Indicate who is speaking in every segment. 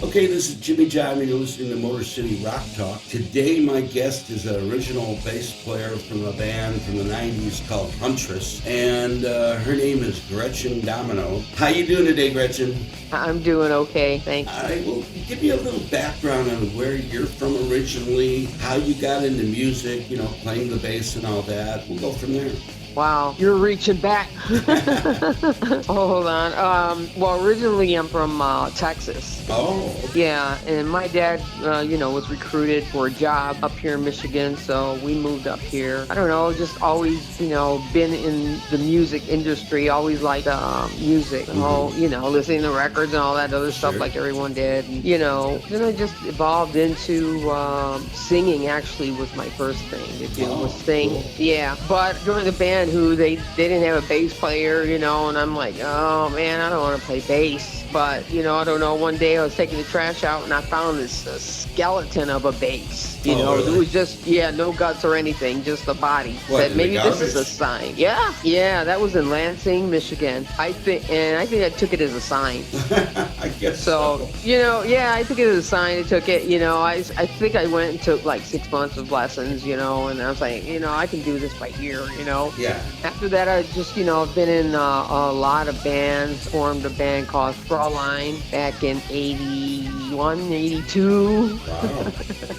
Speaker 1: Okay, this is Jimmy John. You're listening to Motor City Rock Talk. Today, my guest is an original bass player from a band from the '90s called Huntress, and her name is Gretchen Domino. How you doing today, Gretchen?
Speaker 2: I'm doing okay, thanks.
Speaker 1: I will give you a little background on where you're from originally, how you got into music, you know, playing the bass and all that. We'll go from there.
Speaker 2: Wow, you're reaching back. Hold on. Well, originally I'm from Texas.
Speaker 1: Oh.
Speaker 2: Yeah, and my dad, was recruited for a job up here in Michigan, so we moved up here. I don't know, just always, been in the music industry, always liked music. Listening to records and all that other stuff like everyone did. And, then I just evolved into singing. Actually, was my first thing to do was sing. Cool. Yeah, but during the band, who they didn't have a bass player, and I'm like, oh man, I don't want to play bass. But, I don't know, one day I was taking the trash out and I found this skeleton of a bass.
Speaker 1: Really?
Speaker 2: It was just, no guts or anything, just the body.
Speaker 1: What,
Speaker 2: Said, maybe this is a sign. Yeah, that was in Lansing, Michigan. I think I took it as a sign.
Speaker 1: I guess so.
Speaker 2: I took it as a sign. I took it, I think I went and took like 6 months of lessons, and I was like, I can do this by ear,
Speaker 1: Yeah.
Speaker 2: After that, I just, been in a lot of bands, formed a band called Fraulein back in 81, 82.
Speaker 1: Wow.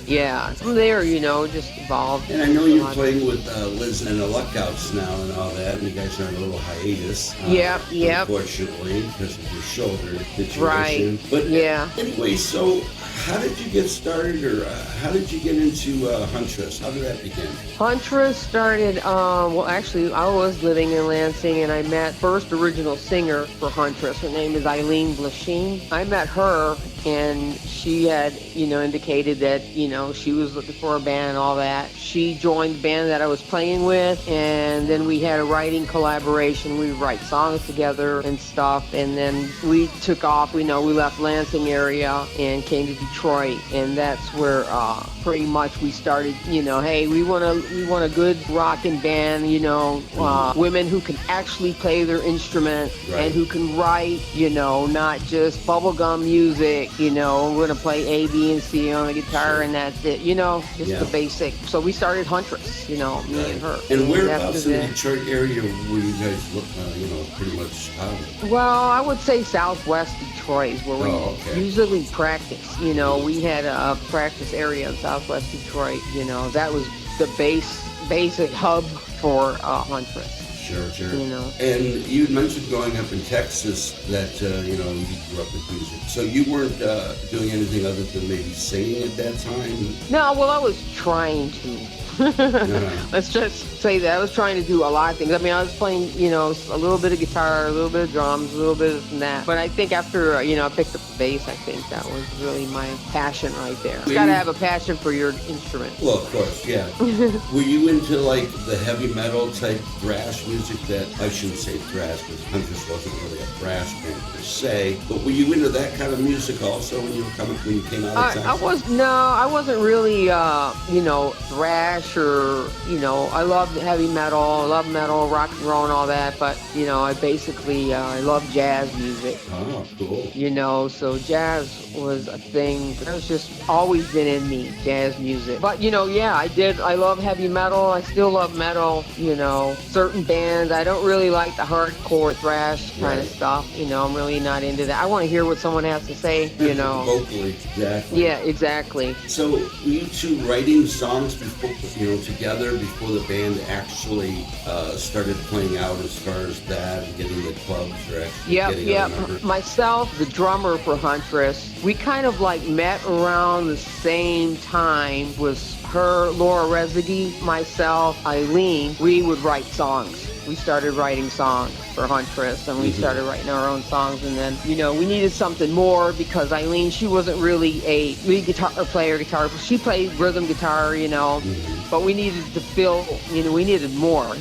Speaker 2: Yeah, from there, just evolved.
Speaker 1: And I know you're playing with Liz and the Lookouts now and all that, and you guys are on a little hiatus.
Speaker 2: Yep.
Speaker 1: Unfortunately, because of your shoulder situation.
Speaker 2: Right.
Speaker 1: But
Speaker 2: yeah.
Speaker 1: Anyway, so how did you get started, or how did you get into Huntress? How did that begin?
Speaker 2: Huntress started, actually, I was living in Lansing, and I met first original singer for Huntress. Her name is Eileen Blasheen. I met her, and she had, indicated that, she was looking for a band and all that. She joined the band that I was playing with, and then we had a writing collaboration. We would write songs together and stuff, and then we took off. We left Lansing area and came to Detroit, and that's where pretty much we started, hey, we want a good rockin' band, women who can actually play their instrument and who can write, not just bubblegum music, we're going to play A, B, and C on the guitar and that's it, just the basic. So we started Huntress, me and her.
Speaker 1: And whereabouts in the Detroit area were you guys, pretty much out?
Speaker 2: Well, I would say Southwest Detroit is where we usually practice. We had a practice area in Southwest Detroit. That was the basic hub for Huntress.
Speaker 1: Sure. And you mentioned growing up in Texas that, you grew up with music. So you weren't doing anything other than maybe singing at that time?
Speaker 2: No, well, I was trying to. Let's just say that I was trying to do a lot of things. I mean, I was playing, a little bit of guitar, a little bit of drums, a little bit of this and that. But I think after, I picked up the bass, I think that was really my passion right there. You gotta have a passion for your instrument.
Speaker 1: Well, of course, yeah. Were you into like the heavy metal type thrash music that, I shouldn't say thrash, because Huntress wasn't really a thrash band per se, but were you into that kind of music also when you came out of Texas?
Speaker 2: I wasn't really, thrash or, I loved heavy metal, I love metal, rock and roll and all that, but, I basically, I love jazz music.
Speaker 1: Oh, cool.
Speaker 2: So jazz was a thing that was just always been in me, jazz music. But, I love heavy metal, I still love metal, certain bands. I don't really like the hardcore thrash kind of stuff, I'm really not into that. I want to hear what someone has to say,
Speaker 1: Vocally, exactly.
Speaker 2: Yeah, exactly.
Speaker 1: So, were you two writing songs before, together before the band actually started playing out as far as that and getting the clubs or actually getting on the number?
Speaker 2: Myself, the drummer for Huntress, we kind of like met around the same time. Was her, Laura Residie, myself, Eileen. We would write songs. We started writing songs for Huntress, and we started writing our own songs, and then, we needed something more because Eileen, she wasn't really a lead guitar player, she played rhythm guitar, but we needed to fill, we needed more,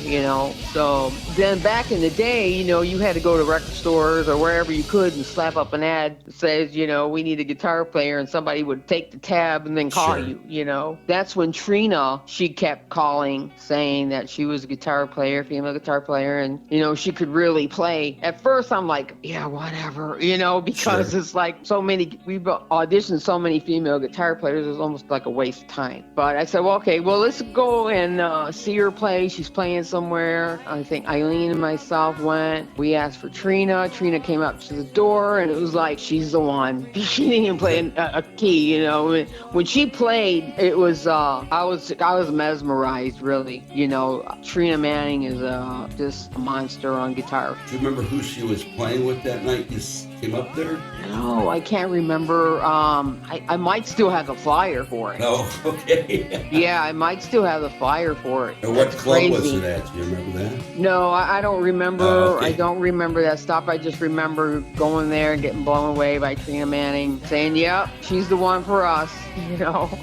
Speaker 2: So then back in the day, you had to go to record stores or wherever you could and slap up an ad that says, we need a guitar player, and somebody would take the tab and then call you, That's when Trina, she kept calling saying that she was a guitar player, female guitar guitar player, and she could really play. At first I'm like, yeah, whatever, because
Speaker 1: Sure.
Speaker 2: it's like so many, we've auditioned so many female guitar players, it's almost like a waste of time. But I said, well, okay, well, let's go and see her play. She's playing somewhere. I think Eileen and myself went. We asked for Trina. Trina came up to the door, and it was like, she's the one. She didn't even play a key, When she played, it was I was mesmerized, really. Trina Manning is just a monster on guitar.
Speaker 1: Do you remember who she was playing with that night you came up there?
Speaker 2: No, I can't remember. I might still have the flyer for it.
Speaker 1: Oh, okay.
Speaker 2: Yeah, I might still have the flyer for it.
Speaker 1: And what
Speaker 2: That's
Speaker 1: club was
Speaker 2: crazy.
Speaker 1: it at? Do you remember that?
Speaker 2: No, I don't remember.
Speaker 1: Okay.
Speaker 2: I don't remember that stuff. I just remember going there and getting blown away by Trina Manning, saying, "Yep, she's the one for us."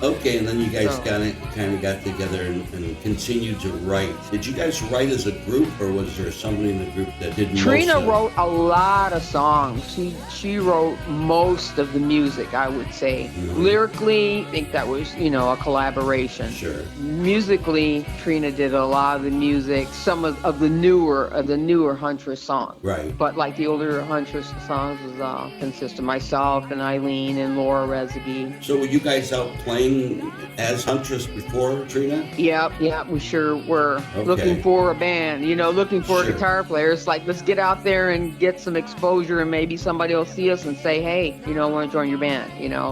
Speaker 1: Okay, and then you guys
Speaker 2: So-
Speaker 1: kind of got together and continued to write. Did you guys write as a group, or was there somebody in the group that did most
Speaker 2: Trina
Speaker 1: of it?
Speaker 2: wrote a lot of songs. She wrote most of the music, I would say.
Speaker 1: Mhm.
Speaker 2: Lyrically, I think that was, a collaboration.
Speaker 1: Sure.
Speaker 2: Musically, Trina did a lot of the music, some of the newer Huntress songs.
Speaker 1: Right.
Speaker 2: But like the older Huntress songs was consist of myself and Eileen and Laura Rezegi.
Speaker 1: So were you guys out playing as Huntress before, Trina?
Speaker 2: Yep, we sure were.
Speaker 1: Okay.
Speaker 2: Looking for a band, looking for
Speaker 1: Sure.
Speaker 2: a guitar player. It's like, let's get out there and get some exposure, and maybe somebody will see us and say, hey, I want to join your band,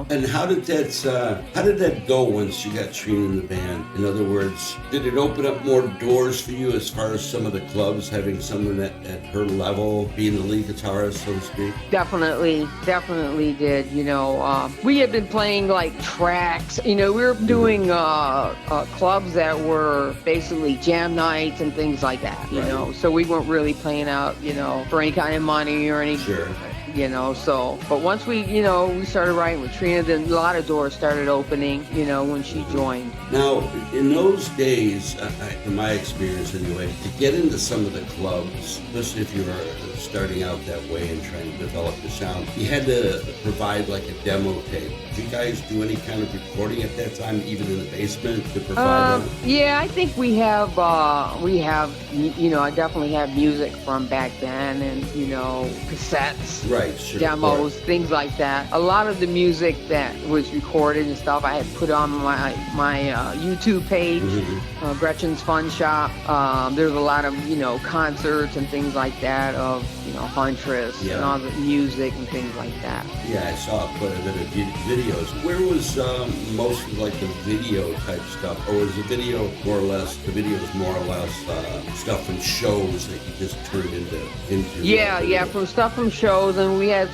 Speaker 1: And how did that go once you got Trina in the band? In other words, did it open up more doors for you as far as some of the clubs having someone at her level being the lead guitarist, so to speak?
Speaker 2: Definitely did. We had been playing like tracks. We were doing clubs that were basically jam nights and things like that.
Speaker 1: Right.
Speaker 2: So we weren't really playing out, for any kind of money or any.
Speaker 1: Sure.
Speaker 2: But once we started writing with Trina, then a lot of doors started opening, when she joined.
Speaker 1: Now, in those days, in my experience anyway, to get into some of the clubs, especially if you were starting out that way and trying to develop your sound, you had to provide like a demo tape. Did you guys do any kind of recording at that time, even in the basement, to provide that?
Speaker 2: Yeah, I think we have, I definitely have music from back then, and, cassettes.
Speaker 1: Right, sure.
Speaker 2: Demos, things like that. A lot of the music that was recorded and stuff I had put on my YouTube page,
Speaker 1: Mhm.
Speaker 2: Gretchen's Fun Shop. There's a lot of, concerts and things like that of, Huntress
Speaker 1: Yeah.
Speaker 2: and all the music and things like that.
Speaker 1: Yeah, I saw quite a bit of videos. Where was most of like the video type stuff, or was the videos more or less stuff from shows that you just turned into?
Speaker 2: Yeah, from stuff from shows, and we had,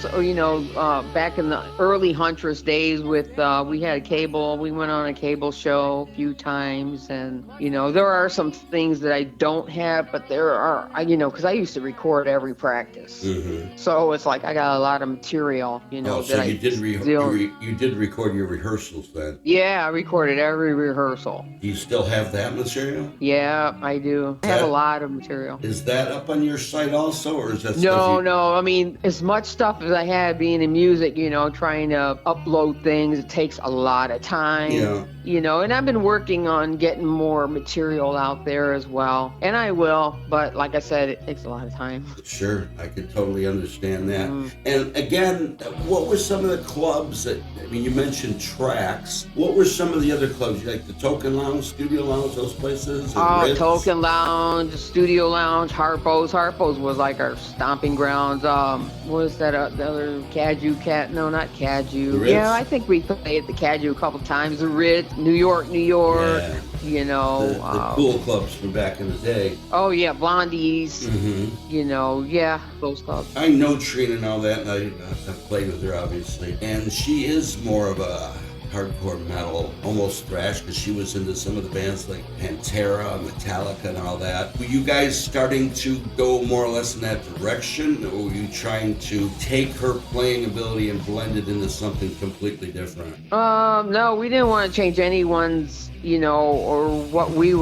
Speaker 2: back in the early Huntress days with, we had a cable, we went on a cable show a few times, and, there are some things that I don't have, but there are, because I used to record every practice.
Speaker 1: Mm-hmm.
Speaker 2: So it's like I got a lot of material,
Speaker 1: Oh, so
Speaker 2: that
Speaker 1: you
Speaker 2: I
Speaker 1: you did record your rehearsals then?
Speaker 2: Yeah, I recorded every rehearsal.
Speaker 1: Do you still have that material?
Speaker 2: Yeah, I do. I have a lot of material.
Speaker 1: Is that up on your site also, or is that
Speaker 2: No,
Speaker 1: stuff you...
Speaker 2: no. I mean, as much stuff as I had being in music, trying to upload things, it takes a lot of time.
Speaker 1: Yeah.
Speaker 2: And I've been working on getting more material out there as well. And I will, but like I said, it takes a lot of time.
Speaker 1: Sure, I could totally understand that.
Speaker 2: Mm.
Speaker 1: And again, what were some of the clubs that, you mentioned tracks. What were some of the other clubs, like the Token Lounge, Studio Lounge, those places? And Ritz?
Speaker 2: Token Lounge, Studio Lounge, Harpo's. Harpo's was like our stomping grounds. What was that, the other Caju? No, not Caju.
Speaker 1: The Ritz?
Speaker 2: Yeah, I think we played at the Caju a couple times. The Ritz, New York.
Speaker 1: Yeah. The cool clubs from back in the day.
Speaker 2: Oh yeah, Blondie's.
Speaker 1: Mm-hmm.
Speaker 2: Yeah, those clubs.
Speaker 1: I know Trina and all that, and I've played with her, obviously. And she is more of a hardcore metal, almost thrash, because she was into some of the bands like Pantera, Metallica, and all that. Were you guys starting to go more or less in that direction, or were you trying to take her playing ability and blend it into something completely different?
Speaker 2: No, we didn't want to change anyone's or what we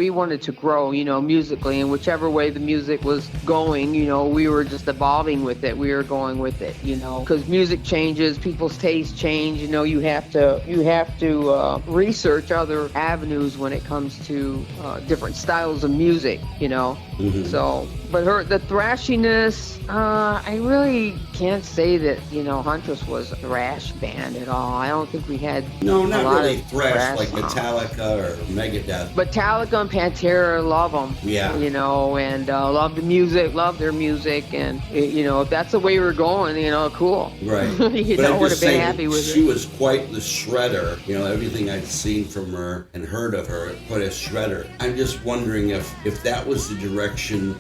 Speaker 2: wanted to grow, musically, and whichever way the music was going, we were just evolving with it. We were going with it, because music changes, people's tastes change. You have to research other avenues when it comes to different styles of music,
Speaker 1: Mm-hmm.
Speaker 2: So, but the thrashiness, I really can't say that, Huntress was a thrash band at all. I don't think we had
Speaker 1: No,
Speaker 2: a
Speaker 1: not
Speaker 2: lot
Speaker 1: really
Speaker 2: of
Speaker 1: thrash like
Speaker 2: songs.
Speaker 1: Metallica or Megadeth.
Speaker 2: Metallica and Pantera, love them.
Speaker 1: Yeah.
Speaker 2: And love the music, love their music, and if that's the way we're going, cool.
Speaker 1: Right.
Speaker 2: Would
Speaker 1: I'm
Speaker 2: have
Speaker 1: just
Speaker 2: been
Speaker 1: saying,
Speaker 2: happy with
Speaker 1: she
Speaker 2: it.
Speaker 1: was quite the shredder. Everything I'd seen from her and heard of her, quite a shredder. I'm just wondering if that was the direction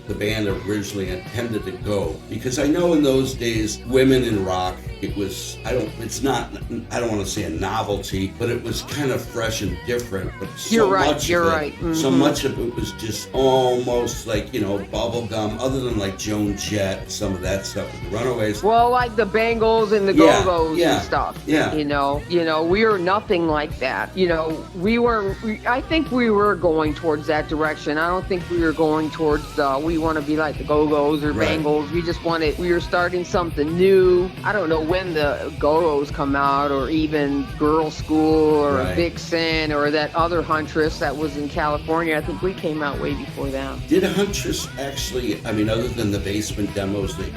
Speaker 1: the band originally intended to go. Because I know in those days, women in rock, it was, I don't want to say a novelty, but it was kind of fresh and different. But so
Speaker 2: You're right,
Speaker 1: much
Speaker 2: you're
Speaker 1: of it,
Speaker 2: right. Mm-hmm.
Speaker 1: So much of it was just almost like, bubblegum, other than like Joan Jett, some of that stuff with the Runaways.
Speaker 2: Well, like the Bangles and the
Speaker 1: Yeah,
Speaker 2: Go-Go's
Speaker 1: yeah,
Speaker 2: and stuff.
Speaker 1: yeah.
Speaker 2: We were nothing like that. I think we were going towards that direction. I don't think we were going towards we want to be like the Go-Go's or
Speaker 1: Right.
Speaker 2: Bangles. We were starting something new. I don't know when the Go-Go's come out, or even Girl School, or
Speaker 1: Right.
Speaker 2: Vixen, or that other Huntress that was in California. I think we came out way before them.
Speaker 1: Did Huntress actually, other than the basement demos that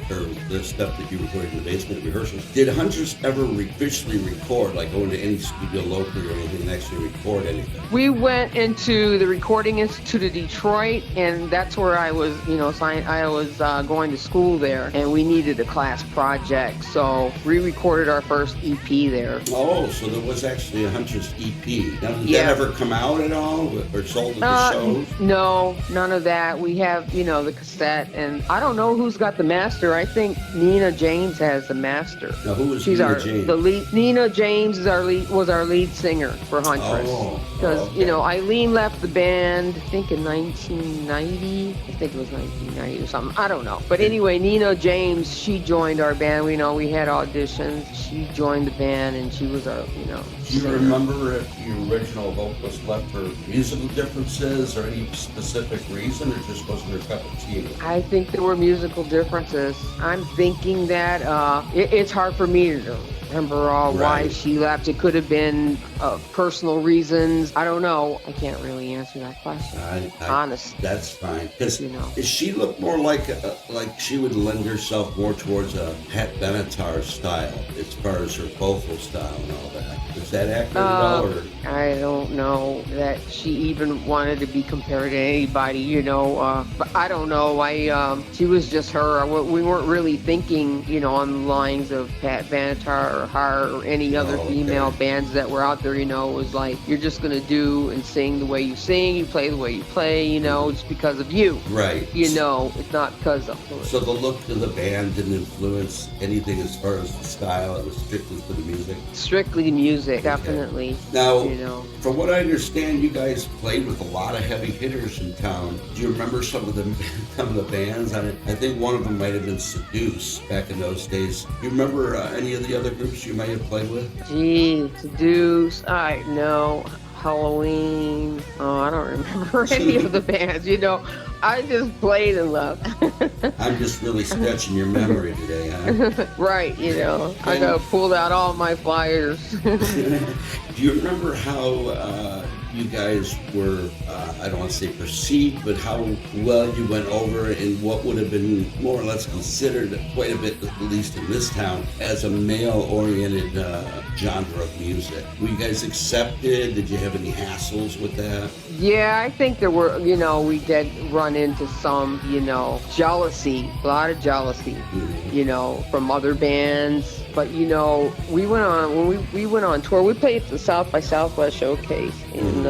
Speaker 1: or the stuff that you recorded in the basement rehearsals, did Huntress ever officially record, like go into any studio locally or anything and actually record anything?
Speaker 2: We went into the Recording Institute of Detroit, and that's where I was, I was going to school there, and we needed a class project, so we recorded our first EP there.
Speaker 1: Oh, so there was actually a Huntress EP. Now, did
Speaker 2: Yeah.
Speaker 1: that ever come out at all or sold at the shows?
Speaker 2: No, none of that. We have, the cassette, and I don't know who's got the master. I think Nina James has the master.
Speaker 1: Now, who was
Speaker 2: She's
Speaker 1: Nina James?
Speaker 2: the lead. Nina James was our lead singer for Huntress.
Speaker 1: Oh,
Speaker 2: Because,
Speaker 1: okay.
Speaker 2: Eileen left the band, I think in 1990. I think it was 1990 or something. I don't know. But anyway, Nina James, she joined our band. We had auditions. She joined the band, and she was our,
Speaker 1: Do you
Speaker 2: singer.
Speaker 1: remember if the original vocalist left for musical differences or any specific reason, or just wasn't her cup of tea?
Speaker 2: I think there were musical differences. I'm thinking that it's hard for me to remember why
Speaker 1: Right.
Speaker 2: she left. It could have been personal reasons. I don't know. I can't really answer that question. Honest.
Speaker 1: That's fine. Because
Speaker 2: You know.
Speaker 1: she looked more like she would lend herself more towards a Pat Benatar style as far as her vocal style and all that. Is that accurate at all? Or?
Speaker 2: I don't know that she even wanted to be compared to anybody, but I don't know. She was just her. We weren't really thinking, on the lines of Pat Benatar or her or any other female bands that were out there. It was like, you're just going to do and sing the way you sing, you play the way you play, it's because of you.
Speaker 1: Right.
Speaker 2: It's not because of her.
Speaker 1: So the look of the band didn't influence anything as far as the style. It was strictly for the music.
Speaker 2: Strictly music, definitely.
Speaker 1: Now, from what I understand, you guys played with a lot of heavy hitters in town. Do you remember some of the bands? I think one of them might have been Seduce back in those days. Do you remember any of the other groups you might have played with?
Speaker 2: Gee, Seduce, I know. Halloween. Oh, I don't remember any of the bands, I just played and left.
Speaker 1: I'm just really stretching your memory today, huh?
Speaker 2: Right, I got pulled out all my flyers.
Speaker 1: Do you remember how you guys were, I don't want to say perceived, but how well you went over in what would have been more or less considered quite a bit, at least in this town, as a male-oriented genre of music? Were you guys accepted? Did you have any hassles with that?
Speaker 2: Yeah, I think there were, we did run into some, jealousy, a lot of jealousy, from other bands. But, we went on, when we went on tour, we played at the South by Southwest Showcase in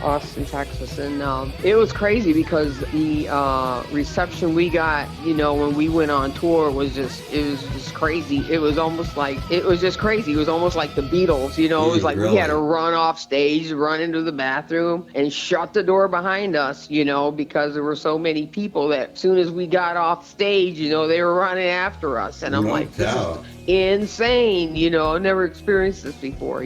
Speaker 2: Austin, Texas. And it was crazy because the reception we got, when we went on tour was just crazy. It was just crazy. It was almost like the Beatles, it was like
Speaker 1: really?
Speaker 2: We had to run off stage, run into the bathroom, and shut the door behind us, because there were so many people that as soon as we got off stage, they were running after us. And I'm
Speaker 1: No
Speaker 2: like,
Speaker 1: doubt.
Speaker 2: insane. I never experienced this before.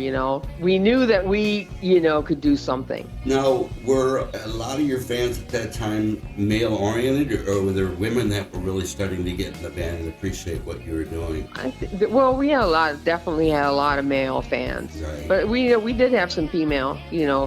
Speaker 2: We knew that we, could do something.
Speaker 1: Now, were a lot of your fans at that time male-oriented, or were there women that were really starting to get in the band and appreciate what you were doing?
Speaker 2: Well, we had definitely had a lot of male fans,
Speaker 1: Right.
Speaker 2: but we did have some female,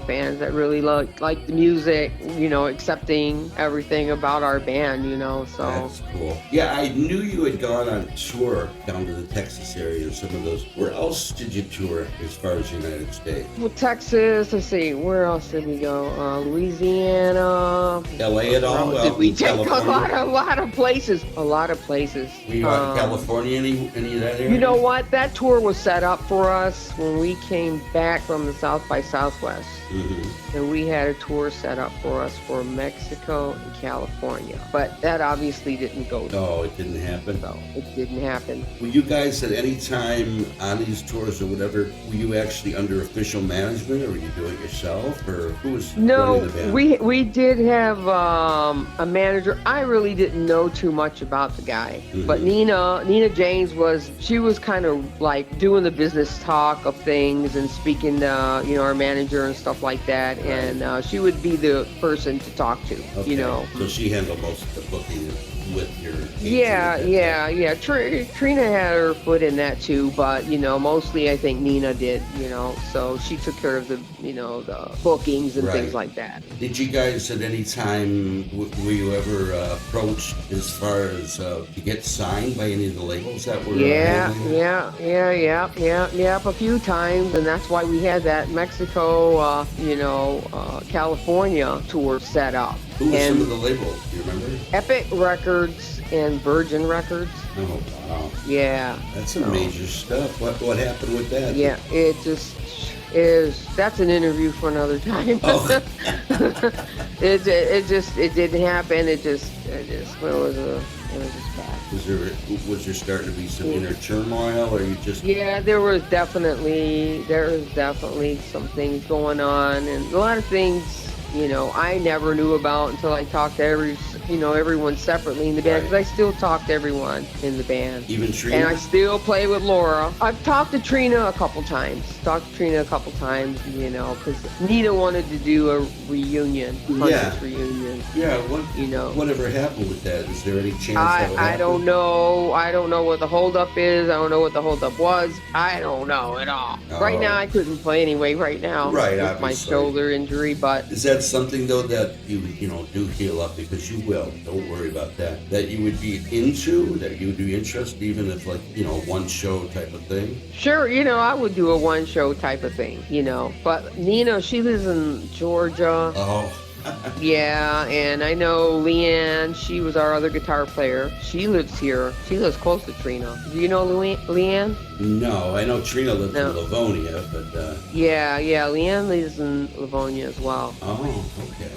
Speaker 2: fans that really liked the music, accepting everything about our band, so.
Speaker 1: That's cool. Yeah, I knew you had gone on tour down to the Texas area and some of those. Where else did you tour as far as the United States?
Speaker 2: Well, Texas, let's see, where else did we go? Louisiana.
Speaker 1: LA at all?
Speaker 2: Did we take
Speaker 1: California?
Speaker 2: a lot of places? A lot of places.
Speaker 1: Were you out in California, any of that area?
Speaker 2: You know what? That tour was set up for us when we came back from the South by Southwest.
Speaker 1: Mm-hmm.
Speaker 2: And we had a tour set up for us for Mexico and California. But that obviously didn't go.
Speaker 1: No, it didn't happen.
Speaker 2: No, it didn't happen.
Speaker 1: Were you guys at any time on these tours or whatever, were you actually under official management, or were you doing it yourself, or who was running the band?
Speaker 2: we did have a manager. I really didn't know too much about the guy.
Speaker 1: Mm-hmm.
Speaker 2: But Nina James she was kind of like doing the business talk of things and speaking to, our manager and stuff like that.
Speaker 1: Right.
Speaker 2: And she would be the person to talk to,
Speaker 1: Okay. So she handled most of the booking with your...
Speaker 2: Yeah. Trina had her foot in that too, but mostly I think Nina did. So she took care of the the bookings and
Speaker 1: Right.
Speaker 2: things like that.
Speaker 1: Did you guys at any time, were you ever approached as far as to get signed by any of the labels that were handling it?
Speaker 2: Yeah, a few times, and that's why we had that Mexico, California tour set up.
Speaker 1: Who were
Speaker 2: And
Speaker 1: some of the labels? Do you remember?
Speaker 2: Epic Records and Virgin Records.
Speaker 1: Oh, wow.
Speaker 2: Yeah.
Speaker 1: That's some major stuff. What happened with that?
Speaker 2: Yeah, it just is. That's an interview for another time.
Speaker 1: Oh.
Speaker 2: it didn't happen. It was just bad.
Speaker 1: Was there starting to be some inner turmoil, or you just...
Speaker 2: Yeah, there was definitely some things going on, and a lot of things I never knew about until I talked to everyone separately in the band, because I still talk to everyone in the band.
Speaker 1: Even Trina?
Speaker 2: And I still play with Laura. I've talked to Trina a couple times, because Nina wanted to do a reunion, Huntress reunion.
Speaker 1: Yeah, whatever happened with that? Is there any chance that would happen?
Speaker 2: I don't know. I don't know what the holdup is. I don't know what the holdup was. I don't know at all.
Speaker 1: Oh.
Speaker 2: Right now, I couldn't play anyway. Right now,
Speaker 1: Right,
Speaker 2: with my
Speaker 1: obviously.
Speaker 2: shoulder injury, but.
Speaker 1: Is that something, though, that you do heal up, because you will, don't worry about that you would be into, that you would be interested, even if, like, one show type of thing?
Speaker 2: Sure, I would do a one show type of thing, but Nina, she lives in Georgia.
Speaker 1: Oh.
Speaker 2: Yeah, and I know Leanne, she was our other guitar player. She lives here. She lives close to Trina. Do you know Leanne?
Speaker 1: No, I know Trina lives in Livonia, but...
Speaker 2: Yeah, Leanne lives in Livonia as well.
Speaker 1: Oh, okay.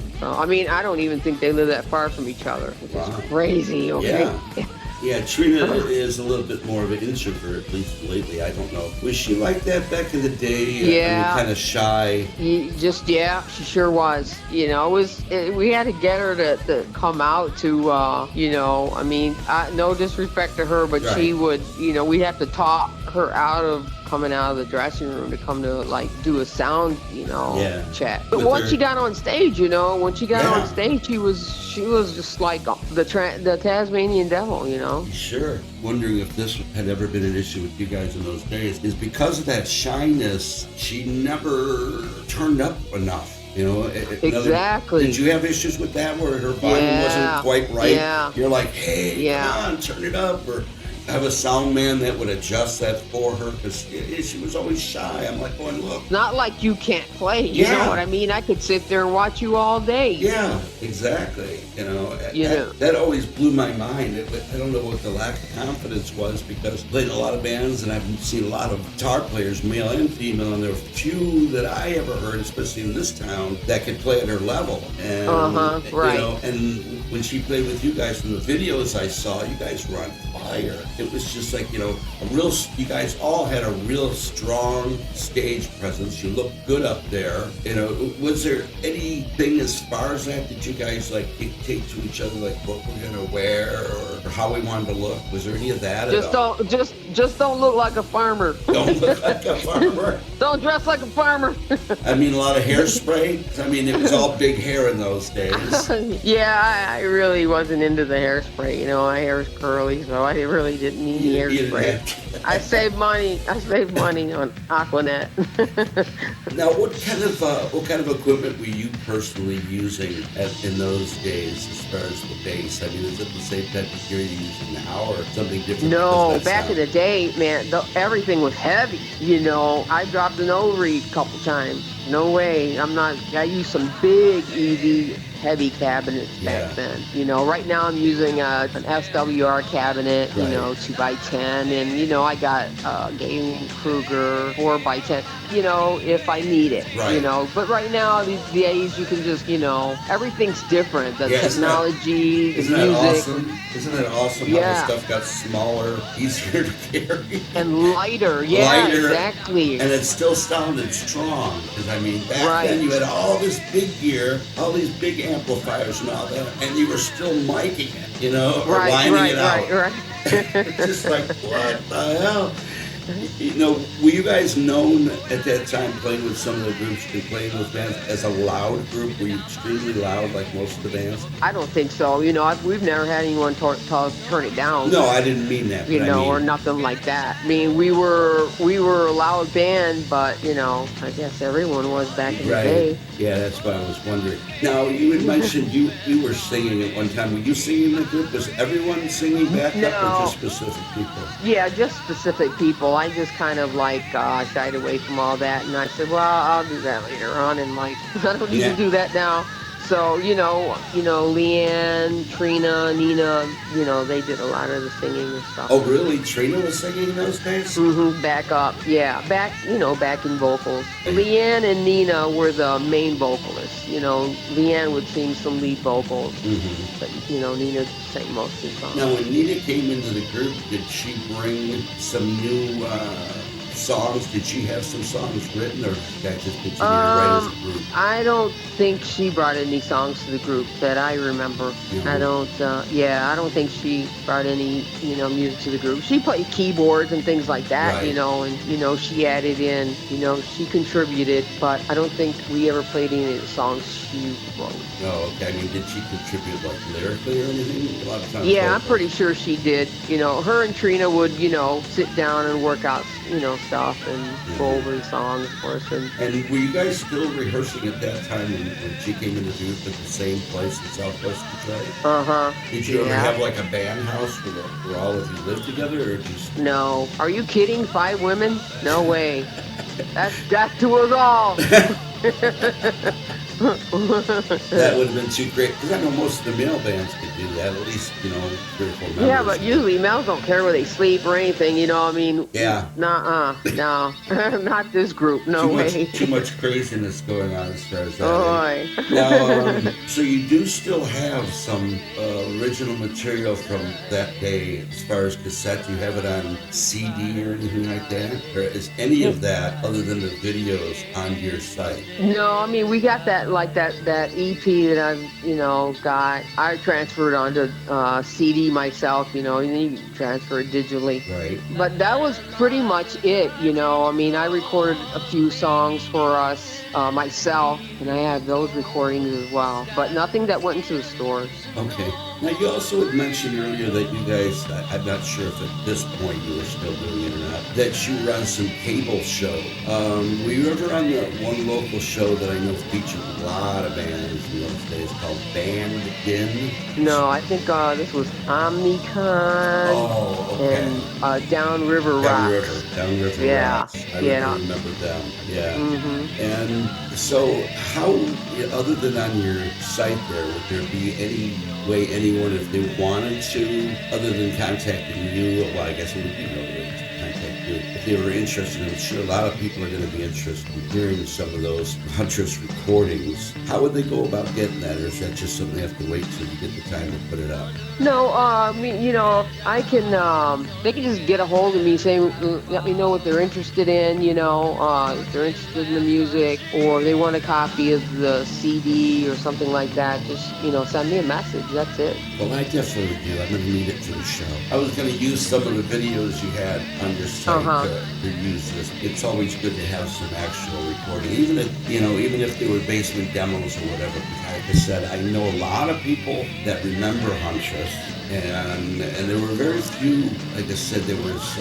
Speaker 2: I don't even think they live that far from each other, which is crazy, okay?
Speaker 1: Yeah. Yeah, Trina is a little bit more of an introvert, at least lately. I don't know. Was she like that back in the day?
Speaker 2: Yeah.
Speaker 1: Kind of shy?
Speaker 2: She sure was. We had to get her to come out to, no disrespect to her, but she would, we'd have to talk her out of coming out of the dressing room to come to do a sound, check. But once she got on stage, she was just like the Tasmanian devil,
Speaker 1: Sure. Wondering if this had ever been an issue with you guys in those days. Is because of that shyness, she never turned up enough.
Speaker 2: Exactly.
Speaker 1: Did you have issues with that, where her volume wasn't quite right?
Speaker 2: Yeah.
Speaker 1: You're like, hey, come on, turn it up, or have a sound man that would adjust that for her, because she was always shy. I'm like going, look.
Speaker 2: Not like you can't play, you know what I mean? I could sit there and watch you all day.
Speaker 1: Yeah, exactly. That always blew my mind. I don't know what the lack of confidence was, because I played in a lot of bands, and I've seen a lot of guitar players, male and female, and there were few that I ever heard, especially in this town, that could play at her level. And,
Speaker 2: right.
Speaker 1: And when she played with you guys, from the videos I saw, you guys were on fire. it was just like, you guys all had a real strong stage presence. You looked good up there. Was there anything as far as that you guys like dictate to each other, like what we're gonna wear or how we wanted to look? Was there any of that?
Speaker 2: Just don't look like a farmer.
Speaker 1: Don't look like a farmer.
Speaker 2: Don't dress like a farmer.
Speaker 1: I mean, a lot of hairspray. I mean, it was all big hair in those days.
Speaker 2: Yeah, I really wasn't into the hairspray. My hair is curly, so I really didn't need the hairspray. I saved money on Aquanet.
Speaker 1: Now, what kind of equipment were you personally using in those days as far as the bass? I mean, is it the same type of gear you're using now, or something different?
Speaker 2: No, back in the day, man, everything was heavy. I dropped an O-reed a couple times. No way. I used some big EV heavy cabinets back then. Right now I'm using an SWR cabinet, 2x10, and I got Galen Kruger 4x10, if I need it, But right now these days you can just, everything's different. The technology, the music.
Speaker 1: Isn't it awesome how the stuff got smaller, easier to carry?
Speaker 2: And lighter, lighter, exactly.
Speaker 1: And it still sounded strong. Because, I mean, back then you had all this big gear, all these big amplifiers and all that, and you were still micing it, or lining it out. Right. Just like, what the hell? Were you guys known at that time playing with some of the groups and playing those bands as a loud group? Were you extremely loud like most of the bands?
Speaker 2: I don't think so. We've never had anyone turn it down.
Speaker 1: No, I didn't mean that.
Speaker 2: Or nothing like that. I mean, we were a loud band, but I guess everyone was back in the day.
Speaker 1: Yeah, that's why I was wondering. Now, you had mentioned you were singing at one time. Were you singing in the group? Was everyone singing back up, or just specific people?
Speaker 2: Yeah, just specific people. I just kind of shied away from all that, and I said, well, I'll do that later on in life. I don't need to do that now. So, Leanne, Trina, Nina, they did a lot of the singing and stuff.
Speaker 1: Oh, really? Trina was singing those days?
Speaker 2: Mm-hmm, back up, yeah. Backing vocals. Leanne and Nina were the main vocalists. Leanne would sing some lead vocals. Mm-hmm. But, Nina sang most of the songs.
Speaker 1: Now, when Nina came into the group, did she bring some new songs? Did she have some songs written, or did that just continue to write as a group?
Speaker 2: I don't think she brought any songs to the group that I remember. Mm-hmm. I don't think she brought any, music to the group. She played keyboards and things like that, and, she added in, she contributed, but I don't think we ever played any of the songs she wrote.
Speaker 1: Oh, okay. I mean, did she contribute, lyrically or anything? A lot of times.
Speaker 2: Yeah, I'm pretty sure she did. Her and Trina would, sit down and work out, stuff and go over the songs, of course.
Speaker 1: And were you guys still rehearsing at that time when she came into the group at the same place in Southwest Detroit?
Speaker 2: Uh-huh.
Speaker 1: Did you ever have a band house where all of you lived together, or just...
Speaker 2: No. Are you kidding? 5 women? No way. That's to us all.
Speaker 1: That would have been too great, because I know most of the male bands could do that, at least, 3 or 4 members.
Speaker 2: Yeah, but usually males don't care where they sleep or anything, I mean.
Speaker 1: Yeah.
Speaker 2: No, not this group, no way.
Speaker 1: Too much craziness going on as far as that.
Speaker 2: Oh,
Speaker 1: now, so you do still have some original material from that day as far as cassette. Do you have it on CD or anything like that? Or is any of that, other than the videos, on your site?
Speaker 2: No, I mean, we got that EP that I've, got. I transferred onto CD myself, and then you transfer it digitally.
Speaker 1: Right.
Speaker 2: But that was pretty much it, I mean, I recorded a few songs for us myself, and I have those recordings as well, but nothing that went into the stores.
Speaker 1: Okay. Now, you also had mentioned earlier that you guys, I'm not sure if at this point you were still doing it or not, that you run some cable show. Were you ever on the one local show that I know featured a lot of bands in those days called Band Din?
Speaker 2: No, I think this was Omnicon.
Speaker 1: Oh, okay.
Speaker 2: And Downriver Rocks.
Speaker 1: Downriver Rocks. I remember them. Yeah.
Speaker 2: Mm-hmm.
Speaker 1: And so how, other than on your site there, would there be any way anyone, if they wanted to, other than contacting you, well, I guess it would be no way to contact if they were interested, I'm sure a lot of people are going to be interested in hearing some of those Huntress recordings. How would they go about getting that, or is that just something they have to wait till you get the time to put it up?
Speaker 2: No, I mean, I can, they can just get a hold of me, say, let me know what they're interested in, if they're interested in the music, or they want a copy of the CD or something like that, just, send me a message, that's it.
Speaker 1: Well, I definitely do. I'm going to need it for the show. I was going to use some of the videos you had on your site to use this. It's always good to have some actual recording, even if they were basement demos or whatever. Like I said, I know a lot of people that remember Huntress, and there were very few. Like I said, there was.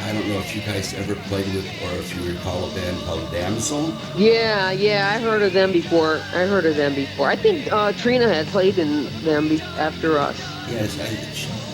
Speaker 1: I don't know if you guys ever played with, or if you recall a band called Damsel.
Speaker 2: Yeah, I heard of them before. I think Trina had played in them after us.
Speaker 1: Yes,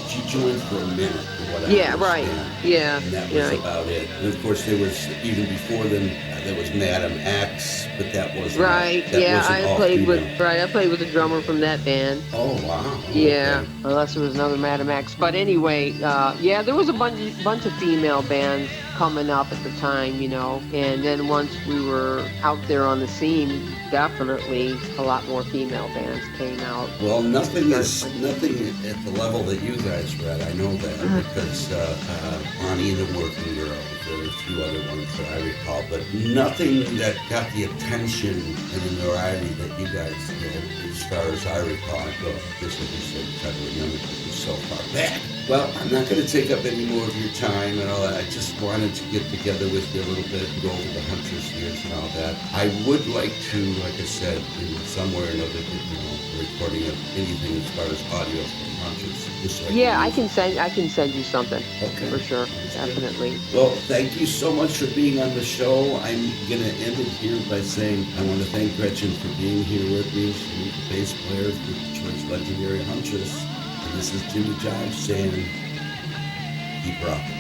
Speaker 1: she joined for a minute.
Speaker 2: Yeah, right. Yeah.
Speaker 1: And that was about it. And of course, there was, even before then, there was Madam X, but that wasn't.
Speaker 2: Right, I played with the drummer from that band.
Speaker 1: Oh, wow.
Speaker 2: Yeah,
Speaker 1: okay.
Speaker 2: unless it was another Madam X. But anyway, there was a bunch of female bands coming up at the time, and then once we were out there on the scene, definitely a lot more female bands came out.
Speaker 1: Well, nothing at the level that you guys were at. I know that because Bonnie and the Working Girls, there were a few other ones that I recall, but nothing that got the attention and the notoriety that you guys did, as far as I recall. Well, just like you said, try to remember because it was so far back. Well, I'm not going to take up any more of your time and all that. I just wanted to get together with you a little bit and go over the Huntress years and all that. I would like to, like I said, in somewhere or another, recording of anything as far as audio from Huntress.
Speaker 2: I can send you something.
Speaker 1: Okay.
Speaker 2: For sure. Definitely.
Speaker 1: Well, thank you so much for being on the show. I'm going to end it here by saying I want to thank Gretchen for being here with me. She's the bass player for Detroit's legendary Huntress. And this is Jimmy Jive saying, keep rocking.